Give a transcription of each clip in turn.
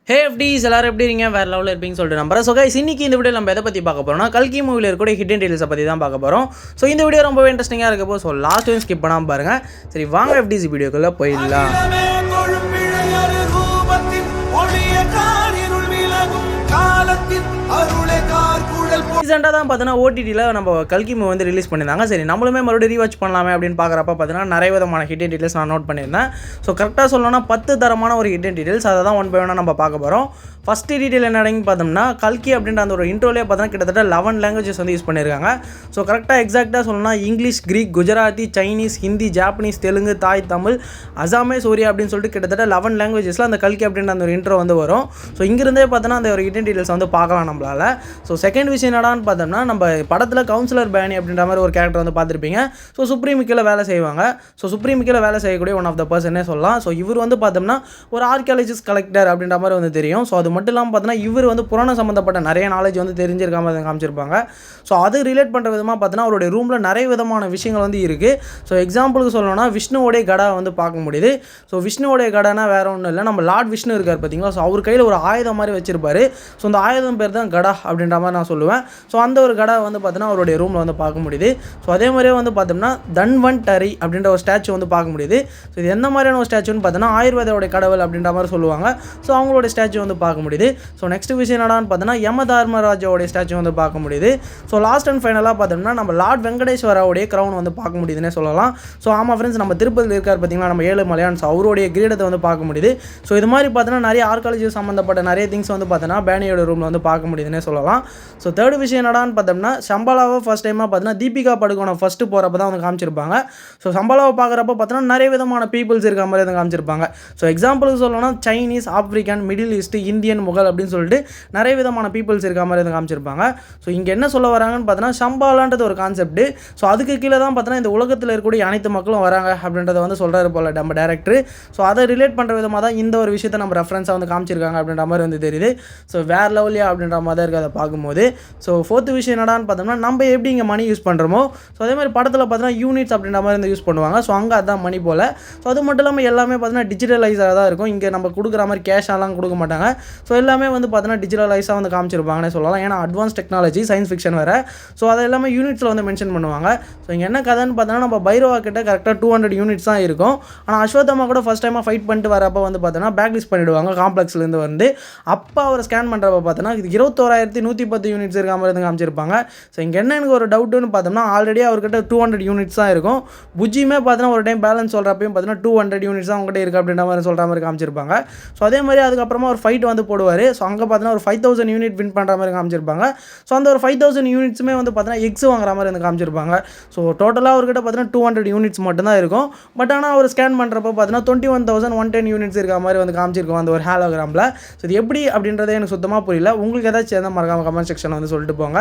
ஹே எஃப்டிஸ் எல்லாரும் எப்படி இருக்கீங்க? வேறு லெவலில் இருப்பீங்கன்னு சொல்லிட்டு நம்புறேன். ஸோ கைஸ் இன்னைக்கு இந்த வீடியோ நம்ம எதை பற்றி பார்க்க போகிறோம்னா கல்கி மூவியில் இருக்கக்கூடிய ஹிடன் டீல்ஸை பற்றி தான் பார்க்க போகிறோம். ஸோ இந்த வீடியோ ரொம்பவே இன்ட்ரெஸ்டிங்காக இருக்கப்போ ஸோ லாஸ்ட் டைம் ஸ்கிப் பண்ணாமல் பாருங்கள். சரி வாங்க எஃப்டிஸ் வீடியோக்குள்ளே போயிடலாம். ரீசெண்டாக தான் பார்த்தீங்கன்னா ஓடிடியில் நம்ம கல்கி மூவி வந்து ரிலீஸ் பண்ணியிருந்தாங்க. சரி நம்மளுமே மறுபடியும் ரீவாச் பண்ணலாமே அப்படின்னு பார்க்குறப்ப பார்த்தீங்கன்னா நிறைய விதமான ஹிடன் டீட்டெயில்ஸ் நான் நோட் பண்ணியிருந்தேன். ஸோ கரெக்டாக சொல்லணும்னா 10 தரமான ஒரு ஹிடன் டீட்டெயில்ஸ் அதை தான் ஒன் பை ஒன்னாக நம்ம பார்க்க போகிறோம். ஃபஸ்ட்டு டீட்டெயில் என்னன்னு பார்த்தோம்னா கல்கி அப்படின்ற அந்த ஒரு இன்ட்ரோலே பார்த்தீங்கன்னா கிட்டத்தட்ட 11 லாங்குவேஜஸ் வந்து யூஸ் பண்ணியிருக்காங்க. ஸோ கரெக்டாக எக்ஸாக்டாக சொல்லணும்னா English, Greek, Gujarati, Chinese, Hindi, Japanese, Telugu, Thai, Tamil, Assamese, Oriya அப்படின்னு சொல்லிட்டு கிட்டத்தட்ட 11 லாங்குவேஜஸில் அந்த கல்கி அப்படின்ற அந்த ஒரு இன்ட்ரோ வந்து வரும். ஸோ இங்கிருந்தே பார்த்தோன்னா அந்த ஒரு ஹிடன் டீட்டெயில்ஸ் வந்து பார்க்கலாம் நம்மளால். ஸோ செகண்ட் விஷயம் என்னடான்னு பார்த்தோம்னா நம்ம படத்தில் கவுன்சிலர் பேனி அப்படின்ற மாதிரி ஒரு கேரக்டர் வந்து பார்த்துருப்பீங்க. ஸோ சுப்ரீம் கீழே வேலை செய்வாங்க. ஸோ சுப்ரீம் கீழே வேலை செய்யக்கூடிய ஒன் ஆஃப் த பர்சனே சொல்லலாம். ஸோ இவர் வந்து பார்த்தோம்னா ஒரு ஆர்கியாலஜிஸ்ட் கலெக்டர் அப்படின்ற மாதிரி வந்து தெரியும். ஸோ அது மட்டும் இல்லாமல் பார்த்தோன்னா இவர் வந்து புராணம் சம்மந்தப்பட்ட நிறைய நாலேஜ் வந்து தெரிஞ்சிருக்காம காமிச்சிருப்பாங்க. ஸோ அது ரிலேட் பண்ணுற விதமாக பார்த்தோன்னா அவருடைய ரூமில் நிறைய விதமான விஷயங்கள் வந்து இருக்குது. ஸோ எக்ஸாம்பிளுக்கு சொல்லணும்னா விஷ்ணுவோடைய கடை வந்து பார்க்க முடியுது. ஸோ விஷ்ணுவோடைய கடைனா வேறு ஒன்றும் இல்லை, நம்ம லார்ட் விஷ்ணு இருக்கார் பார்த்தீங்களா. ஸோ அவர் கையில் ஒரு ஆயுதம் மாதிரி வச்சிருப்பாரு. ஸோ அந்த ஆயுதம் பேர் தான் கடா அப்படின்ற மாதிரி நான் சொல்லுவேன். ஸோ அந்த ஒரு கடை வந்து பார்த்தோன்னா அவருடைய ரூமில் வந்து பார்க்க முடியுது. ஸோ அதே மாதிரியே வந்து பார்த்தோம்னா தன்வன்டரி அப்படின்ற ஒரு ஸ்டாச்சு வந்து பார்க்க முடியுது. ஸோ இது எந்த மாதிரியான ஒரு ஸ்டாச்சுன்னு பார்த்தோன்னா ஆயுர்வேதோடைய கடவுள் அப்படின்ற மாதிரி சொல்லுவாங்க. ஸோ அவங்களோட ஸ்டாச்சு வந்து பார்க்க முடியுது. ஸோ நெக்ஸ்ட் விஷயம் என்னடான்னு பார்த்தோன்னா யமதர்மராஜாவோடைய ஸ்டாச்சு வந்து பார்க்க முடியுது. ஸோ லாஸ்ட் அண்ட் ஃபைனலாக பார்த்தோம்னா நம்ம லார்ட் வெங்கடேஸ்வராவுடைய க்ரௌன் வந்து பார்க்க முடியுதுன்னே சொல்லலாம். ஸோ ஆமாம் ஃப்ரெண்ட்ஸ், நம்ம திருப்பதியில் இருக்கார் பார்த்தீங்களா நம்ம ஏழுமலையான். ஸோ அவருடைய கிரீடத்தை வந்து பார்க்க முடியுது. ஸோ இது மாதிரி பார்த்தோன்னா நிறைய ஆர்காலஜி சம்மந்தப்பட்ட நிறைய திங்ஸ் வந்து பார்த்தோன்னா பேனியோட ரூமில் வந்து பார்க்க முடியுதுன்னே சொல்லலாம். ஸோ தேர்ட் விஷயம் என்னடான்னு பார்த்தோம்னா சம்பளாவை ஃபஸ்ட் டைமாக பார்த்தோன்னா தீபிகா படுகோனை ஃபஸ்ட்டு போகிறப்ப தான் வந்து காமிச்சிருப்பாங்க. ஸோ சம்பளாவை பார்க்குறப்ப பார்த்தோன்னா நிறைய விதமான பீப்புள்ஸ் இருக்க மாதிரி வந்து காமிச்சிருப்பாங்க. ஸோ எக்ஸாம்பிளுக்கு சொல்லணும்னா Chinese, African, Middle East, Indian, Mughal அப்படின்னு சொல்லிட்டு நிறைய விதமான பீப்புள்ஸ் இருக்க மாதிரி வந்து காமிச்சிருப்பாங்க. ஸோ இங்கே என்ன சொல்ல வராங்கன்னு பார்த்தோன்னா சம்பாலான்றது ஒரு கான்செப்ட். ஸோ அதுக்கு கீழே தான் பார்த்தோன்னா இந்த உலகத்தில் இருக்கக்கூடிய அனைத்து மக்களும் வராங்க அப்படின்றத வந்து சொல்கிறாரு போல் நம்ம டேரக்டர். ஸோ அதை ரிலேட் பண்ணுற விதமாக தான் இந்த ஒரு விஷயத்தை நம்ம ரெஃபரன்ஸாக வந்து காமிச்சிருக்காங்க அப்படின்ற மாதிரி வந்து தெரியுது. ஸோ வேறு லெவலியா அப்படின்ற மாதிரி தான் இருக்குது அதை பார்க்கும்போது. ஸோ ஃபோர்த்து விஷயம் என்னடான்னு பார்த்தோம்னா நம்ம எப்படி இங்கே மணி யூஸ் பண்ணுறோமோ ஸோ அதே மாதிரி படத்தில் பார்த்தோன்னா யூனிட்ஸ் அப்படின்ற மாதிரி வந்து யூஸ் பண்ணுவாங்க. ஸோ அங்கே அதுதான் மணி போல். ஸோ அது மட்டும் இல்லாமல் எல்லாமே பார்த்தோன்னா டிஜிட்டலைஸாக தான் இருக்கும். இங்கே நம்ம கொடுக்குற மாதிரி கேஷாலாம் கொடுக்க மாட்டாங்க. ஸோ எல்லாமே வந்து பார்த்தோன்னா டிஜிட்டலைஸாக வந்து காமிச்சிருப்பாங்கன்னு சொல்லலாம். ஏன்னா அட்வான்ஸ் டெக்னாலஜி, சயின்ஸ் ஃபிக்ஷன் வேறு. ஸோ அது எல்லாமே யூனிட்ஸில் வந்து மென்ஷன் பண்ணுவாங்க. ஸோ இங்கே என்ன கதைன்னு பார்த்தோன்னா நம்ம பைரவா கிட்ட கரெக்டாக 200 யூனிட்ஸ் தான் இருக்கும். ஆனால் அஸ்வத்தமா கூட ஃபஸ்ட் டைமாக ஃபைட் பண்ணிட்டு வரப்போ வந்து பார்த்தோன்னா பேக் லிஸ்ட் பண்ணிவிடுவாங்க காம்ப்ளெக்ஸ்லேருந்து வந்து. அப்போ அவர் ஸ்கேன் பண்ணுறப்ப பார்த்தோன்னா இது 21,110 யூனிட்ஸ் இருக்க மாதிரி வந்து காமிச்சிருப்பாங்க. ஸோ இங்கே என்ன எனக்கு ஒரு டவுட்டுன்னு பார்த்தோம்னா ஆல்ரெடி அவர்கிட்ட 200 யூனிட்ஸ் தான் இருக்கும். புஜியுமே பார்த்தோன்னா ஒரு டைம் பேலன்ஸ் சொல்கிறப்பையும் பார்த்தோன்னா 200 யூனிட்ஸ் தான் அவங்ககிட்ட இருக்குது அப்படின்ற மாதிரி சொல்கிற மாதிரி காமிச்சிருப்பாங்க. ஸோ அதே மாதிரி அதுக்கப்புறமா ஒரு ஃபைட் வந்து போடுவார். ஸோ அங்கே பார்த்தோன்னா ஒரு 5,000 யூனிட் வின் பண்ணுற மாதிரி காமிச்சிருப்பாங்க. ஸோ அந்த ஒரு 5,000 யூனிட்ஸுமே வந்து பார்த்தோன்னா எக்ஸ் வாங்குற மாதிரி வந்து காமிச்சிருப்பாங்க. ஸோ டோட்டலாக அவர்கிட்ட பார்த்தோன்னா 200 யூனிட்ஸ் மட்டும்தான் இருக்கும். பட் ஆனால் அவர் ஸ்கேன் பண்ணுறப்போ பார்த்தோன்னா 21,110 யூனிட்ஸ் இருக்க மாதிரி வந்து காமிச்சிருக்கோம் அந்த ஒரு ஹாலோகிராமில். ஸோ இது எப்படி அப்படின்றத எனக்கு சுத்தமாக புரியல. உங்களுக்கு ஏதாச்சும் எதாவது மறக்காம கமெண்ட் செக்ஷனில் வந்து சொல்லிட்டு போங்க.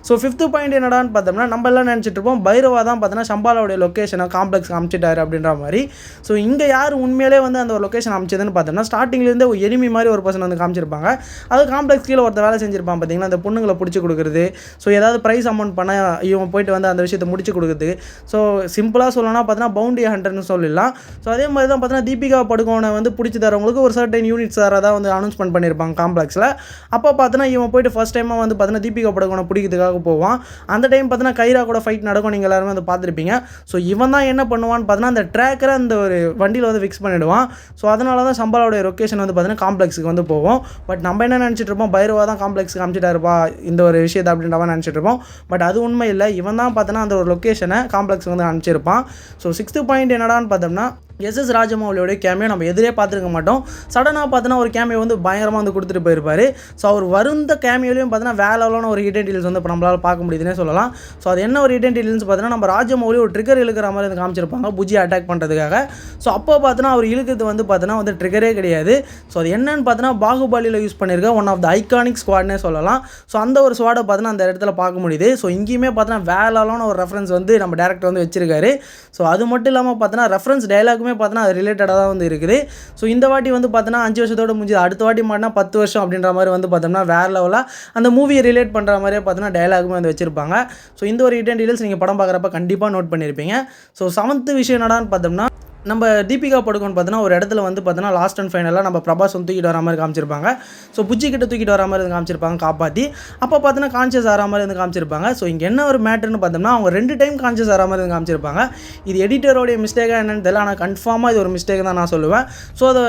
ஸோ ஃபிஃப்த்து பாயிண்ட் என்னடான்னு பார்த்தோம்னா நம்ம எல்லாம் நினச்சிட்டு இருப்போம் பைரவா தான் பார்த்தோன்னா சம்பாலாவுடைய லொக்கேஷனை காம்ப்ளெக்ஸ் காமிச்சிட்டாரு அப்படின்ற மாதிரி. ஸோ இங்கே யார் உண்மையிலே வந்து அந்த ஒரு லொக்கேஷன் அமைச்சதுன்னு பார்த்தோம்னா ஸ்டார்டிங்லேருந்து ஒரு எனிமி மாதிரி ஒரு பர்சன் வந்து காமிச்சிருப்பாங்க. அது காம்ப்ளெக்ஸ் கீழே ஒருத்தர் வேலை செஞ்சிருப்பான் பார்த்தீங்கன்னா அந்த பொண்ணுங்களை பிடிச்சி கொடுக்குறது. ஸோ ஏதாவது ப்ரைஸ் அமௌண்ட் பண்ண இவங்க போயிட்டு வந்து அந்த விஷயத்தை முடிச்சு கொடுக்குறது. ஸோ சிம்பிளாக சொல்லணும்னா பார்த்தோன்னா பவுண்டி ஹண்டர்னு சொல்லலாம். ஸோ அதே மாதிரி தான் பார்த்தோன்னா தீபிகா படுகோனை வந்து பிடிச்சி தரவங்களுக்கு ஒரு சர்டன் யூனிட்ஸ் தான் வந்து அனௌன்ஸ்மெண்ட் பண்ணியிருப்பாங்க காம்ப்ளெக்ஸில். அப்போ பார்த்தோன்னா இவன் போயிட்டு ஃபஸ்ட் டைமாக வந்து பார்த்தோன்னா தீபிகா படுகோனை பிடிக்கிறதுக்காக போவான். அந்த டைம் பார்த்தோன்னா கைரா கூட ஃபைட் நடக்கும், நீங்கள் எல்லாருமே வந்து பார்த்துருப்பீங்க. ஸோ இவன் தான் என்ன பண்ணுவான்னு பார்த்தோன்னா அந்த ட்ராக்கரை அந்த ஒரு வண்டியில் வந்து ஃபிக்ஸ் பண்ணிவிடுவான். ஸோ அதனால தான் சம்பாலோடைய லொக்கேஷன் வந்து பார்த்தோன்னா காம்ப்ளெக்ஸுக்கு வந்து போவோம். பட் நம்ம என்ன நினச்சிட்டு இருப்போம் பைரவா தான் காம்ப்ளெக்ஸுக்கு காமிச்சிட்டாருப்பா இந்த ஒரு விஷயத்தை அப்படின்ற மாதிரி நினச்சிட்டு இருப்போம். பட் அது உண்மை இல்லை. இவன் தான் பார்த்தோன்னா அந்த ஒரு லொக்கேஷனை காம்ப்ளெக்ஸுக்கு வந்து அனுப்பிச்சிருப்பான். ஸோ சிக்ஸ்த்து பாயிண்ட் என்னடான்னு பார்த்தோம்னா எஸ்எஸ் ராஜமௌலியோடைய கேமியோ நம்ம எதிரே பார்த்துருக்க மாட்டோம். சடனாக பார்த்தோன்னா ஒரு கேமியோ வந்து பயங்கரமாக வந்து கொடுத்துட்டு போயிருப்பார். ஸோ அவர் வருந்த கேமியோலையும் பார்த்தோன்னா வேலையான ஒரு ஹிடன் டீல்ஸ் வந்து இப்போ நம்மளால் பார்க்க முடியுதுன்னே சொல்லலாம். ஸோ அது என்ன ஒரு ஹிடன் டீல்ஸ் பார்த்தோன்னா நம்ம ராஜமௌலி ஒரு ட்ரிகர் இழுக்கிற மாதிரி வந்து காமிச்சிருப்பாங்க புஜி அட்டாக் பண்ணுறதுக்காக. ஸோ அப்போ பார்த்தோன்னா அவர் இழுக்கிறது வந்து பார்த்தோன்னா வந்து ட்ரிகரே கிடையாது. ஸோ அது என்னன்னு பார்த்தோன்னா பாகுபலியில் யூஸ் பண்ணியிருக்க ஒன் ஆஃப் த ஐகானிக் ஸ்குவாட்னே சொல்லலாம். ஸோ அந்த ஒரு ஸ்குவாடை பார்த்தோன்னா அந்த இடத்துல பார்க்க முடியுது. ஸோ இங்கேயுமே பார்த்தோன்னா வேலையான ஒரு ரெஃபரன்ஸ் வந்து நம்ம டேரக்டர் வந்து வச்சிருக்காரு. ஸோ அது மட்டும் இல்லாமல் பார்த்தோன்னா ரெஃபரன்ஸ் டைலாகுமே பார்த்தோன்னா அது ரிலேட்டடாக தான் வந்து இருக்குது. ஸோ இந்த வாட்டி வந்து பார்த்தோன்னா 5 வருஷத்தோடு முடிஞ்சது, அடுத்த வாட்டி மாட்டினா 10 வருஷம் அப்படின்ற மாதிரி வந்து பார்த்தோம்னா வேறு லெவலாக அந்த மூவியை ரிலேட் பண்ணுற மாதிரியே பார்த்தோன்னா டைலாகுமே வந்து வச்சிருப்பாங்க. ஸோ இந்த ஒரு ஹிடன் டீடைல்ஸ் நீங்கள் படம் பார்க்குறப்ப கண்டிப்பாக நோட் பண்ணியிருப்பீங்க. ஸோ 7th விஷயம் என்னடான்னு பார்த்தோம்னா நம்ம தீபிகா படுகோன் பார்த்தீங்கன்னா ஒரு இடத்துல வந்து பார்த்தீங்கன்னா லாஸ்ட் அண்ட் ஃபைனலாக நம்ம பிரபாஸ் வந்து தூக்கிட்டு வர மாதிரி காமிச்சிருப்பாங்க. ஸோ புஜ்ஜி கிட்ட தூக்கிட்டு வர மாதிரி காமிச்சிருப்பாங்க காப்பாற்றி. அப்போ பார்த்தீங்கன்னா கான்ஷியஸ் ஆகிற மாதிரி வந்து காமிச்சிருப்பாங்க. ஸோ இங்கே என்ன ஒரு மேட்டர்னு பார்த்தோம்னா அவங்க 2 டைம் கான்ஷியஸ் ஆகிற மாதிரி காமிச்சிருப்பாங்க. இது எடிட்டரோடைய மிஸ்டேக்காக என்னன்னு தெரியல, ஆனால் கன்ஃபார்மாக இது ஒரு மிஸ்டேக் தான் நான் சொல்லுவேன். ஸோ அதை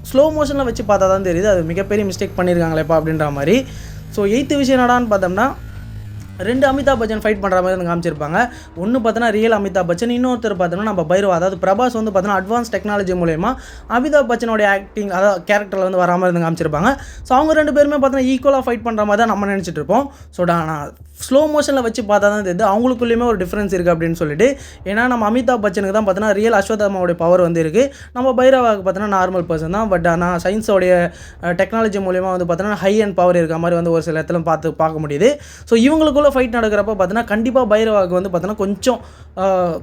ஸ்லோ மோஷனில் வச்சு பார்த்தா தான் தெரியுது அது மிகப்பெரிய மிஸ்டேக் பண்ணியிருக்காங்களேப்பா அப்படின்ற மாதிரி. ஸோ 8th விஷயம் என்னடான்னு பார்த்தோம்னா 2 அமிதாப் பச்சன் ஃபைட் பண்ணுற மாதிரி வந்து காமிச்சிருப்பாங்க. ஒன்று பார்த்தோன்னா ரியல் அமிதாப் பச்சன், இன்னொருத்தர் பார்த்தோம்னா நம்ம பைரவா, அதாவது பிரபாஸ் வந்து பார்த்தோன்னா அட்வான்ஸ் டெக்னாலஜி மூலயமா அமிதாப் பச்சனோடைய ஆக்டிங் அதாவது கேரக்டரில் வந்து வராமல் இருந்து காமிச்சிருப்பாங்க. ஸோ அவங்க 2 பேருமே பார்த்தோன்னா ஈக்குவலாக ஃபைட் பண்ணுற மாதிரி தான் நம்ம நினச்சிட்டு இருப்போம். ஸோ நான் ஸ்லோ மோஷனில் வச்சு பார்த்தா தான் தெரியுது அவங்களுக்குள்ளேயுமே ஒரு டிஃப்ரென்ஸ் இருக்குது அப்படின்னு சொல்லிட்டு. ஏன்னா நம்ம அமிதாப் பச்சனுக்கு தான் பார்த்தோன்னா ரியல் அஸ்வத்தாமாவுடைய பவர் வந்து இருக்குது. நம்ம பைரவாவுக்கு பார்த்தோன்னா நார்மல் பர்சன் தான். பட் ஆனால் சயின்ஸோடைய டெக்னாலஜி மூலியமாக வந்து பார்த்தோன்னா ஹை அண்ட் பவர் இருக்க மாதிரி வந்து ஒரு சில இடத்துல பார்க்க முடியுது. ஸோ இவங்களுக்குள்ள ஃபைட் நடக்கிறப்ப பார்த்தோன்னா கண்டிப்பாக பைரவாவுக்கு வந்து பார்த்தோன்னா கொஞ்சம்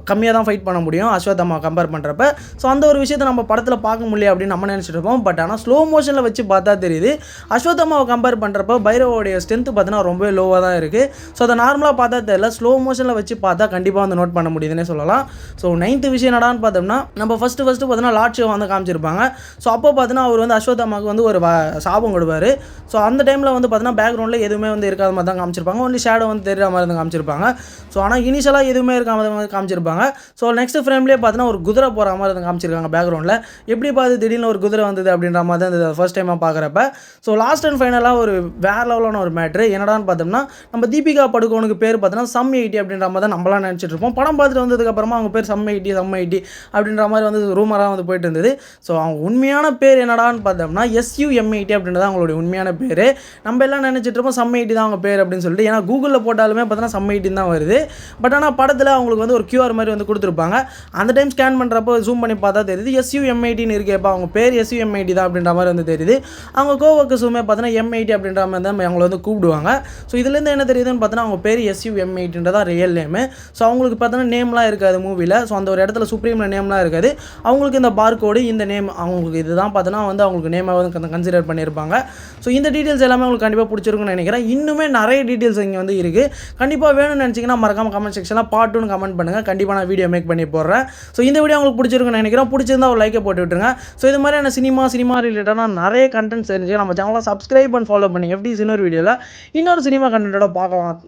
கம்மியாக தான் ஃபைட் பண்ண முடியும் அஸ்வத்தாமா கம்பேர் பண்ணுறப்ப. ஸோ அந்த ஒரு விஷயத்தை நம்ம படத்தில் பார்க்க முடியல அப்படின்னு நம்ம நினச்சிட்டு இருப்போம். பட் ஆனால் ஸ்லோ மோஷனில் வச்சு பார்த்தா தெரியுது அஸ்வத்தாமாவை கம்பேர் பண்ணுறப்ப பைரவோடைய ஸ்ட்ரென்த் பார்த்தோன்னா ரொம்பவே லோவாக தான் இருக்குது. ஸோ அதை நார்மலாக பார்த்தா தெரியல, ஸ்லோ மோஷனில் வச்சு பார்த்தா கண்டிப்பாக வந்து நோட் பண்ண முடியுதுன்னே சொல்லலாம். ஸோ 9th விஷயம் என்னடான்னு பார்த்தோம்னா நம்ம ஃபஸ்ட்டு பார்த்தோன்னா லார்ட் ஷோ வந்து காமிச்சிருப்பாங்க. ஸோ அப்போ பார்த்தோன்னா அவர் வந்து அஸ்வத்தாமாவுக்கு வந்து ஒரு சாபம் கொடுப்பார். ஸோ அந்த டைமில் வந்து பார்த்தோன்னா பேக்ரவுண்டில் எதுவுமே வந்து இருக்காத மாதிரி தான் காமிச்சிருப்பாங்க. ஒன்லி ஷேடோ வந்து தெரிகிற மாதிரி வந்து காமிச்சிருப்பாங்க. ஸோ ஆனால் இனிஷியலாக எதுவுமே இருக்காத மாதிரி காமிச்சிருப்பாங்க. ஸோ நெக்ஸ்ட் ஃப்ரேம்லேயே பார்த்தோன்னா ஒரு குதிரை போகிற மாதிரி வந்து காமிச்சிருக்காங்க பேக்ரவுண்டில். எப்படி பார்த்து திடீர்னு ஒரு குதிரை வந்தது அப்படின்ற மாதிரி தான் இந்த ஃபர்ஸ்ட் டைமாக பார்க்குறப்ப. ஸோ லாஸ்ட் அண்ட் ஃபைனலாக ஒரு வேறு லெவலான ஒரு மேட்ரு என்னடான்னு பார்த்தோம்னா நம்ம தீபிகா படுகோனுக்கு பேர் பார்த்தோன்னா சம் 80 அப்படின்ற மாதிரி தான் நம்மளாம் நினச்சிட்டு இருப்போம். படம் பார்த்துட்டு வந்ததுக்கப்புறமா அவங்க பேர் சம் 80 அப்படின்ற மாதிரி வந்து ரூமராக வந்து போயிட்டு இருந்தது. ஸோ அவங்க உண்மையான பேர் என்னடான்னு பார்த்தோம்னா SUM80 அப்படின்றத அவங்களுடைய உண்மையான பேர். நம்ம எல்லாம் நினச்சிட்டு இருப்போம் சம் 80 தான் அவங்க பேர் அப்படின்னு சொல்லிட்டு. ஏன்னா கூகுளில் போட்டாலுமே பார்த்தோன்னா சம் 80 தான் வருது. பட் ஆனால் படத்தில் அவங்களுக்கு வந்து ஒரு QR மாதிரி வந்து கொடுத்துருப்பாங்க. அந்த டைம் ஸ்கேன் பண்ணுறப்போ ஜூம் பண்ணி பார்த்தா தெரியுது SUM80 இருக்கேப்பா, அவங்க பேர் SUM80 தான் அப்படின்ற மாதிரி வந்து தெரியுது. அவங்க கோவர்க்கர்ஸுமே பார்த்தோன்னா M80 அப்படின்ற மாதிரி தான் அவங்கள வந்து கூப்பிடுவாங்க. ஸோ இதுலேருந்து என்ன தெரியுதுன்னு பார்த்தோன்னா அவங்க பேர் SUM80 ரியல் நேமு. ஸோ அவங்களுக்கு பார்த்தோன்னா நேம்லாம் இருக்காது மூவியில். ஸோ அந்த ஒரு இடத்துல சுப்ரீமில் நேம்லாம் இருக்காது. அவங்களுக்கு இந்த பார்கோடு இந்த நேம் அவங்களுக்கு இதுதான் பார்த்தோன்னா வந்து அவங்களுக்கு நேமாக வந்து கன்சிடர் பண்ணியிருப்பாங்க. ஸோ இந்த டீட்டெயில்ஸ் எல்லாமே உங்களுக்கு கண்டிப்பாக பிடிச்சிருக்குன்னு நினைக்கிறேன். இன்னுமே நிறைய டீட்டெயில்ஸ் இங்கே வந்து இருக்குது. கண்டிப்பாக வேணும்னு நினச்சிங்கன்னா மறக்காமல் கமெண்ட் செக்ஷனில் பார்ட் 2 கமெண்ட் பண்ணுங்கள். கண்டிப்பாக நான் வீடியோ மேக் பண்ணி போடுறேன். ஸோ இந்த வீடியோ உங்களுக்கு பிடிச்சிருக்குன்னு நினைக்கிறேன். பிடிச்சிருந்தா ஒரு லைக்கை போட்டு விட்டுருங்க. ஸோ இது மாதிரியான சினிமா ரிலேட்டடாக நிறைய கண்டென்ட்ஸ் இருந்துச்சு. நம்ம சேனலை சப்ஸ்கிரைப் அண்ட் ஃபாலோ பண்ணி FD's இன்னொரு வீடியோவில் இன்னொரு சினிமா கண்டென்ட்டோட பார்க்கலாம்.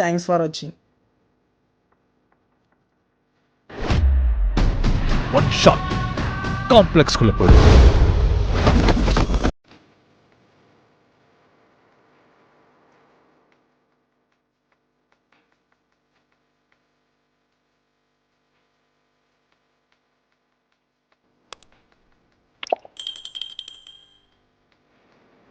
தேங்க்ஸ் ஃபார் வாட்சிங். One shot. Complex குள்ள போடு.